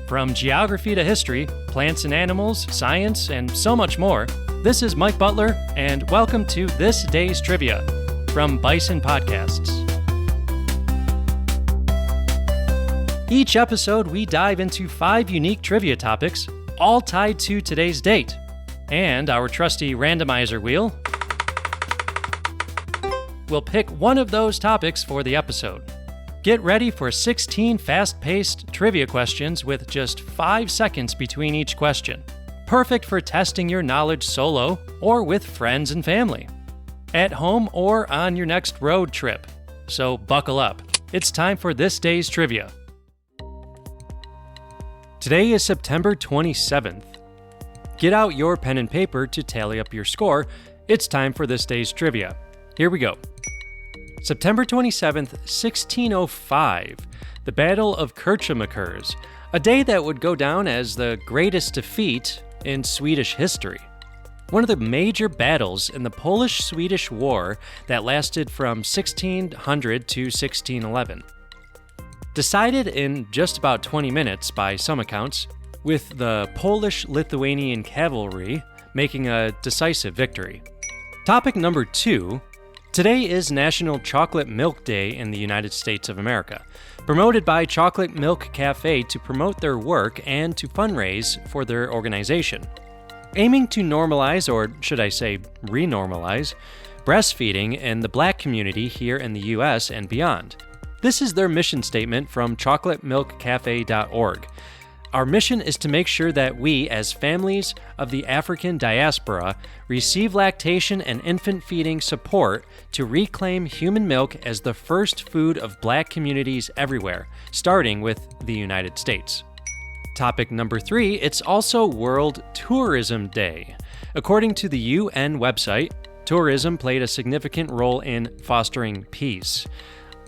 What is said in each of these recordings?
From geography to history, plants and animals, science, and so much more, this is Mike Butler, and welcome to This Day's Trivia from Bison Podcasts. Each episode, we dive into 5 unique trivia topics, all tied to today's date, and our trusty randomizer wheel will pick one of those topics for the episode. Get ready for 16 fast-paced trivia questions with just 5 seconds between each question. Perfect for testing your knowledge solo or with friends and family. At home or on your next road trip. So buckle up. It's time for this day's trivia. Today is September 27th. Get out your pen and paper to tally up your score. It's time for this day's trivia. Here we go. September 27th, 1605, the Battle of Kircholm occurs, a day that would go down as the greatest defeat in Swedish history. One of the major battles in the Polish-Swedish War that lasted from 1600 to 1611. Decided in just about 20 minutes by some accounts, with the Polish-Lithuanian cavalry making a decisive victory. Topic number 2. Today is National Chocolate Milk Day in the United States of America, promoted by Chocolate Milk Cafe to promote their work and to fundraise for their organization. Aiming to normalize, or should I say renormalize, breastfeeding in the Black community here in the US and beyond. This is their mission statement from chocolatemilkcafe.org. Our mission is to make sure that we, as families of the African diaspora, receive lactation and infant feeding support to reclaim human milk as the first food of Black communities everywhere, starting with the United States. Topic number 3, it's also World Tourism Day. According to the UN website, tourism played a significant role in fostering peace.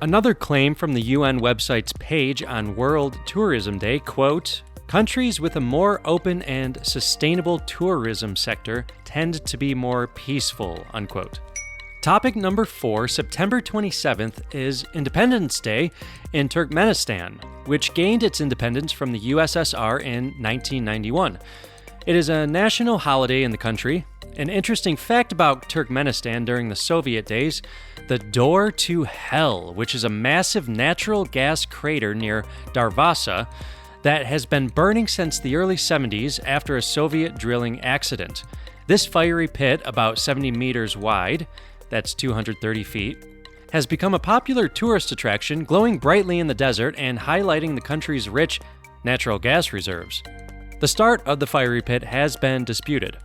Another claim from the UN website's page on World Tourism Day, quote, "Countries with a more open and sustainable tourism sector tend to be more peaceful," unquote. Topic number 4, September 27th, is Independence Day in Turkmenistan, which gained its independence from the USSR in 1991. It is a national holiday in the country. An interesting fact about Turkmenistan during the Soviet days, the Door to Hell, which is a massive natural gas crater near Darvasa, that has been burning since the early 70s after a Soviet drilling accident. This fiery pit, about 70 meters wide, that's 230 feet, has become a popular tourist attraction, glowing brightly in the desert and highlighting the country's rich natural gas reserves. The start of the fiery pit has been disputed.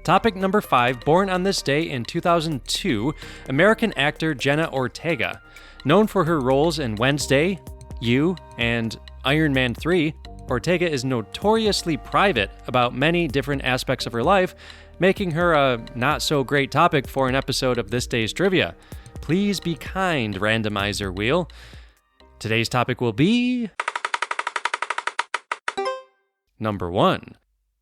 Topic number 5, born on this day in 2002, American actor Jenna Ortega, known for her roles in Wednesday, You, and Iron Man 3, Ortega is notoriously private about many different aspects of her life, making her a not-so-great topic for an episode of This Day's Trivia. Please be kind, randomizer wheel. Today's topic will be number 1.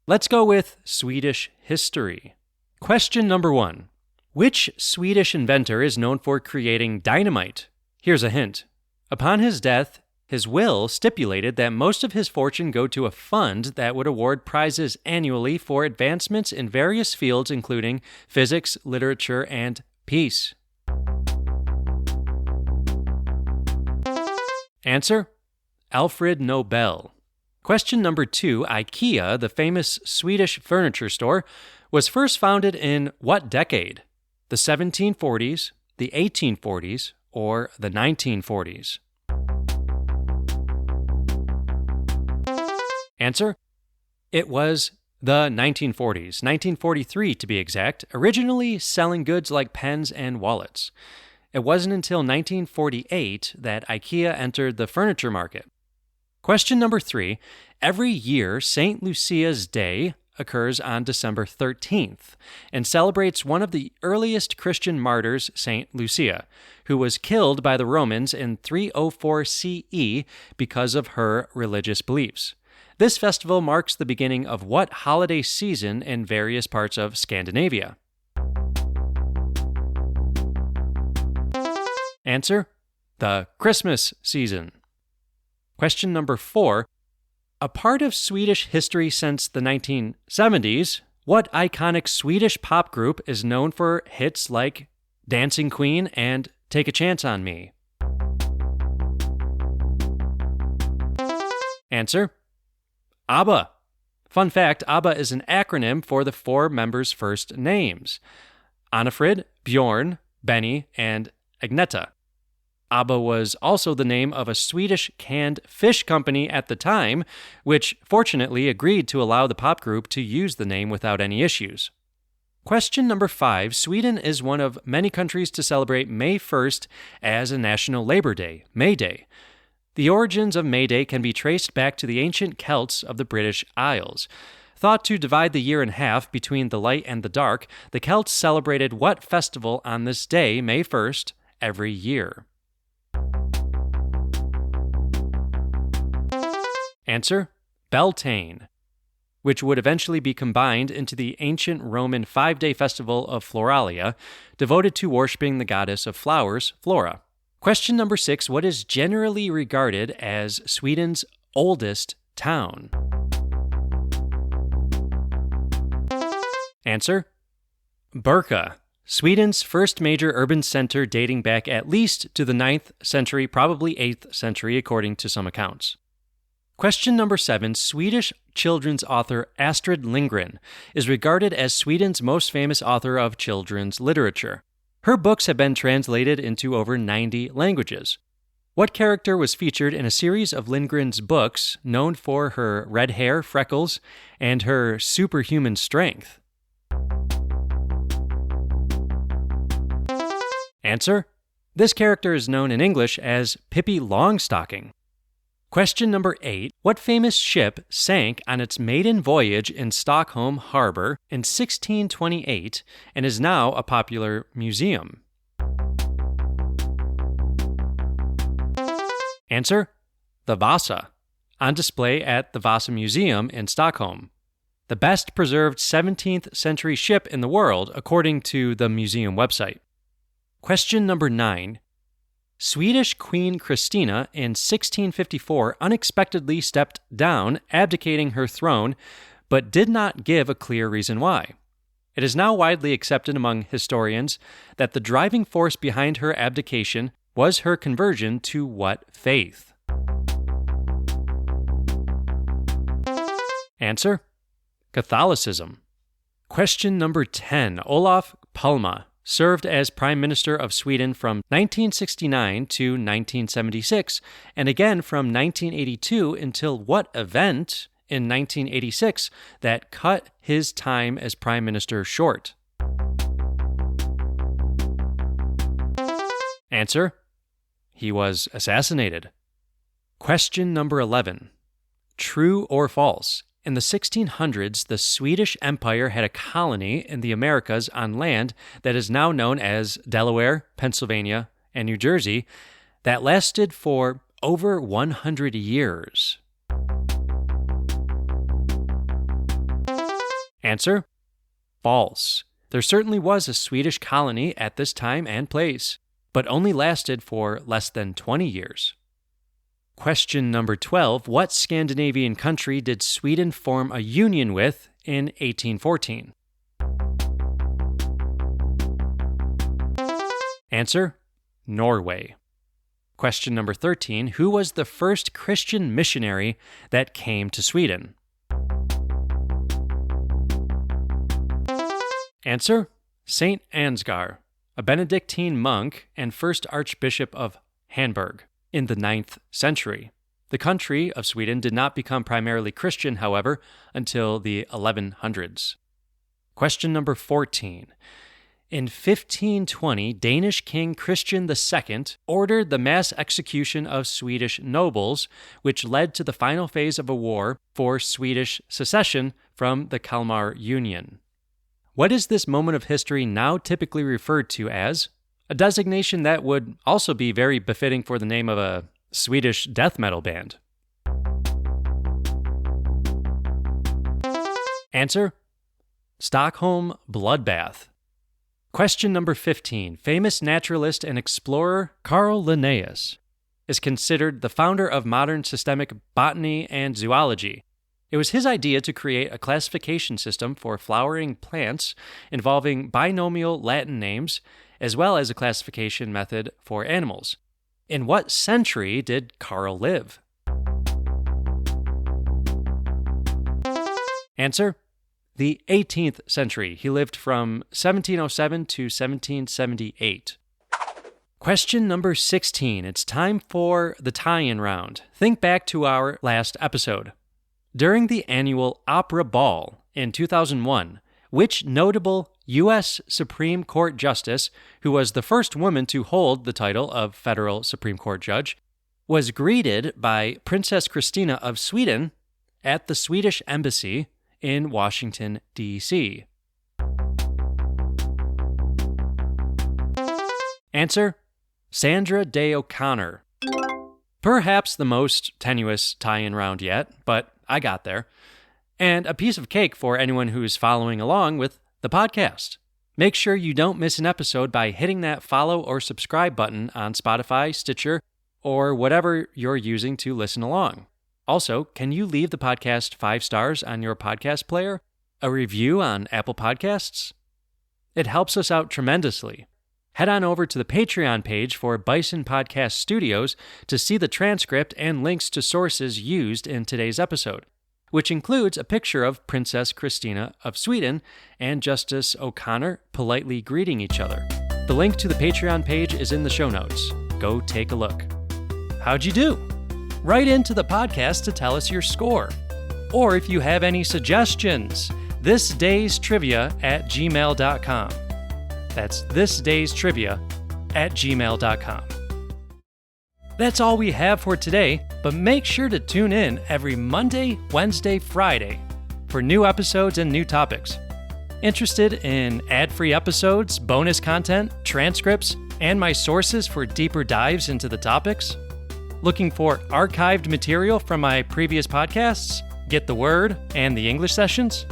Let's go with Swedish history. Question number 1. Which Swedish inventor is known for creating dynamite? Here's a hint. Upon his death, his will stipulated that most of his fortune go to a fund that would award prizes annually for advancements in various fields including physics, literature, and peace. Answer: Alfred Nobel. Question number 2, IKEA, the famous Swedish furniture store, was first founded in what decade? The 1740s, the 1840s, or the 1940s? Answer: it was the 1940s, 1943 to be exact, originally selling goods like pens and wallets. It wasn't until 1948 that IKEA entered the furniture market. Question number 3, every year St. Lucia's Day occurs on December 13th and celebrates one of the earliest Christian martyrs, St. Lucia, who was killed by the Romans in 304 CE because of her religious beliefs. This festival marks the beginning of what holiday season in various parts of Scandinavia? Answer: the Christmas season. Question number 4. A part of Swedish history since the 1970s, what iconic Swedish pop group is known for hits like Dancing Queen and Take a Chance on Me? Answer: ABBA. Fun fact, ABBA is an acronym for the four members' first names: Annifrid, Bjorn, Benny, and Agneta. ABBA was also the name of a Swedish canned fish company at the time, which fortunately agreed to allow the pop group to use the name without any issues. Question number 5. Sweden is one of many countries to celebrate May 1st as a National Labor Day, May Day. The origins of May Day can be traced back to the ancient Celts of the British Isles. Thought to divide the year in half between the light and the dark, the Celts celebrated what festival on this day, May 1st, every year? Answer: Beltane, which would eventually be combined into the ancient Roman 5-day festival of Floralia, devoted to worshiping the goddess of flowers, Flora. Question number 6. What is generally regarded as Sweden's oldest town? Answer: Birka, Sweden's first major urban center dating back at least to the 9th century, probably 8th century, according to some accounts. Question number 7. Swedish children's author Astrid Lindgren is regarded as Sweden's most famous author of children's literature. Her books have been translated into over 90 languages. What character was featured in a series of Lindgren's books known for her red hair, freckles, and her superhuman strength? Answer: This character is known in English as Pippi Longstocking. Question number 8. What famous ship sank on its maiden voyage in Stockholm Harbor in 1628 and is now a popular museum? Answer: the Vasa, on display at the Vasa Museum in Stockholm. The best preserved 17th century ship in the world, according to the museum website. Question number 9. Swedish Queen Christina in 1654 unexpectedly stepped down, abdicating her throne, but did not give a clear reason why. It is now widely accepted among historians that the driving force behind her abdication was her conversion to what faith? Answer: Catholicism. Question number 10. Olof Palme served as Prime Minister of Sweden from 1969 to 1976, and again from 1982 until what event in 1986 that cut his time as Prime Minister short? Answer: he was assassinated. Question number 11. True or false? In the 1600s, the Swedish Empire had a colony in the Americas on land that is now known as Delaware, Pennsylvania, and New Jersey that lasted for over 100 years. Answer: false. There certainly was a Swedish colony at this time and place, but only lasted for less than 20 years. Question number 12. What Scandinavian country did Sweden form a union with in 1814? Answer: Norway. Question number 13. Who was the first Christian missionary that came to Sweden? Answer: Saint Ansgar, a Benedictine monk and first Archbishop of Hamburg in the 9th century. The country of Sweden did not become primarily Christian, however, until the 1100s. Question number 14. In 1520, Danish King Christian II ordered the mass execution of Swedish nobles, which led to the final phase of a war for Swedish secession from the Kalmar Union. What is this moment of history now typically referred to as? A designation that would also be very befitting for the name of a Swedish death metal band. Answer: Stockholm Bloodbath. Question number 15. Famous naturalist and explorer Carl Linnaeus is considered the founder of modern systemic botany and zoology. It was his idea to create a classification system for flowering plants involving binomial Latin names, as well as a classification method for animals. In what century did Carl live? Answer: the 18th century. He lived from 1707 to 1778. Question number 16. It's time for the tie-in round. Think back to our last episode. During the annual Opera Ball in 2001, which notable U.S. Supreme Court justice, who was the first woman to hold the title of federal Supreme Court judge, was greeted by Princess Christina of Sweden at the Swedish Embassy in Washington, D.C.? Answer: Sandra Day O'Connor. Perhaps the most tenuous tie-in round yet, but I got there. And a piece of cake for anyone who's following along with the podcast. Make sure you don't miss an episode by hitting that follow or subscribe button on Spotify, Stitcher, or whatever you're using to listen along. Also, can you leave the podcast 5 stars on your podcast player? A review on Apple Podcasts? It helps us out tremendously. Head on over to the Patreon page for Bison Podcast Studios to see the transcript and links to sources used in today's episode, which includes a picture of Princess Christina of Sweden and Justice O'Connor politely greeting each other. The link to the Patreon page is in the show notes. Go take a look. How'd you do? Write into the podcast to tell us your score. Or if you have any suggestions, thisdaystrivia@gmail.com. That's thisdaystrivia@gmail.com. That's all we have for today, but make sure to tune in every Monday, Wednesday, Friday for new episodes and new topics. Interested in ad-free episodes, bonus content, transcripts, and my sources for deeper dives into the topics? Looking for archived material from my previous podcasts, Get the Word, and the English sessions?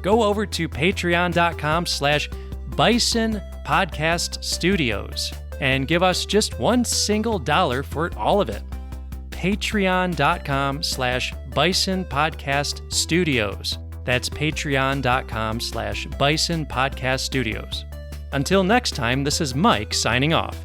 Go over to patreon.com/Bison Podcast Studios and give us just $1 single for all of it. Patreon.com/Bison Podcast Studios. That's patreon.com/Bison Podcast Studios. Until next time, this is Mike signing off.